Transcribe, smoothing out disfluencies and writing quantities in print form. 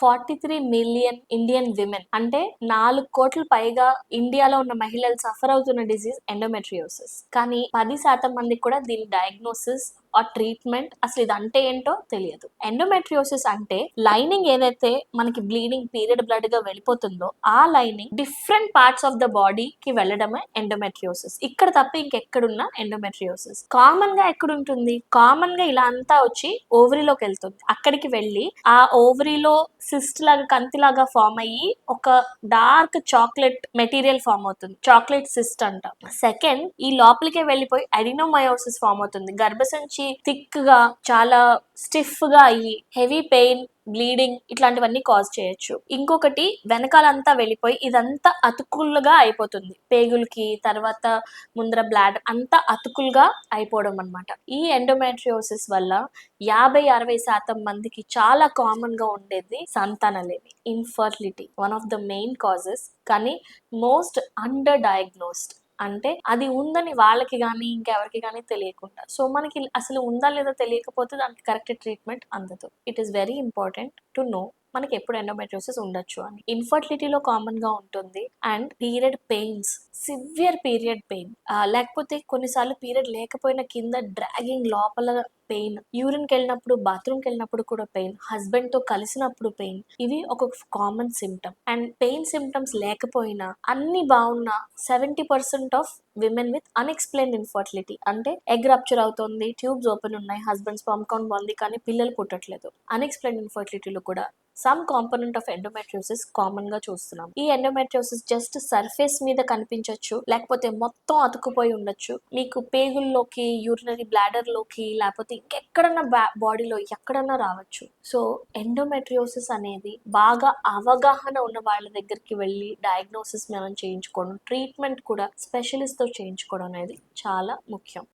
43 million Indian women, అంటే 4 కోట్ల పైగా ఇండియాలో ఉన్న మహిళలు సఫర్ అవుతున్న డిసీజ్ ఎండోమెట్రియోసిస్. కానీ 10% మందికి కూడా దీని డయాగ్నోసిస్ ఆ ట్రీట్మెంట్ అసలు ఇది అంటే ఏంటో తెలియదు. ఎండోమెట్రియోసిస్ అంటే లైనింగ్ ఏదైతే మనకి బ్లీడింగ్ పీరియడ్ బ్లడ్ గా వెళ్ళిపోతుందో ఆ lining different parts of the బాడీకి వెళ్ళడమే ఎండోమెట్రియోసిస్. ఇక్కడ తప్ప ఇంకెక్కడున్నా ఎండోమెట్రియోసిస్. కామన్ గా ఎక్కడుంటుంది? కామన్ గా ఇలా అంతా వచ్చి ఓవరీలోకి వెళ్తుంది. అక్కడికి వెళ్ళి ఆ ఓవరీలో సిస్ట్ లాగా కంతి లాగా ఫామ్ అయ్యి ఒక డార్క్ చాక్లెట్ మెటీరియల్ ఫామ్ అవుతుంది. చాక్లెట్ సిస్ట్ అంటాం. సెకండ్, ఈ లోపలికే వెళ్ళిపోయి అడినోమయోసిస్ ఫామ్ అవుతుంది. గర్భసంచి థిక్ గా చాలా స్టిఫ్ గా అయ్యి హెవీ పెయిన్, బ్లీడింగ్ ఇట్లాంటివన్నీ కాజ్ చేయొచ్చు. ఇంకొకటి, వెనకాలంతా వెళ్ళిపోయి ఇదంతా అతుకులుగా అయిపోతుంది. పేగులకి తర్వాత ముందర బ్లాడర్ అంతా అతుకులుగా అయిపోవడం అన్నమాట. ఈ ఎండోమెట్రియోసిస్ వల్ల 50-60% మందికి చాలా కామన్ గా ఉండేది సంతానలేమి, infertility, one of the main causes. కానీ మోస్ట్ అండర్ డయాగ్నోస్డ్, అంటే అది ఉందని వాళ్ళకి కానీ ఇంకెవరికి కానీ తెలియకుండా. సో మనకి అసలు ఉందా లేదా తెలియకపోతే దానికి కరెక్ట్ ట్రీట్మెంట్ అందదు. It is very important to know మనకి ఎప్పుడు ఎండోమెట్రియోసిస్ ఉండొచ్చు అని. ఇన్ఫర్టిలిటీలో కామన్ గా ఉంటుంది. And period pains, severe period pain, లేకపోతే కొన్నిసార్లు పీరియడ్ లేకపోయినా కింద డ్రాగింగ్ లోపల పెయిన్, యూరిన్కి వెళ్ళినప్పుడు బాత్రూమ్కి వెళ్ళినప్పుడు కూడా పెయిన్, హస్బెండ్ తో కలిసినప్పుడు పెయిన్, ఇవి ఒక common symptom. And pain symptoms లేకపోయినా అన్ని బాగున్నా 70% of women with unexplained infertility, అంటే ఎగ్ రప్చర్ అవుతుంది, ట్యూబ్స్ ఓపెన్ ఉన్నాయి, హస్బెండ్ స్పర్మ్ కౌంట్ బాగుంది కానీ పిల్లలు పుట్టట్లేదు. అన్ఎక్స్ప్లెయిన్డ్ ఇన్ఫర్టిలిటీలో కూడా some component of endometriosis common గా చూస్తున్నాం. ఈ ఎండోమెట్రియోసిస్ జస్ట్ సర్ఫేస్ మీద కనిపించవచ్చు, లేకపోతే మొత్తం అతుకుపోయి ఉండొచ్చు. మీకు పేగుల్లోకి, యూరినరీ బ్లాడర్ లోకి, లేకపోతే ఇంకెక్కడన్నా బాడీలో ఎక్కడన్నా రావచ్చు. సో ఎండోమెట్రియోసిస్ అనేది బాగా అవగాహన ఉన్న వాళ్ళ దగ్గరికి వెళ్ళి డయాగ్నోసిస్ మనం చేయించుకోవడం, ట్రీట్మెంట్ కూడా స్పెషలిస్ట్ తో చేయించుకోవడం అనేది చాలా ముఖ్యం.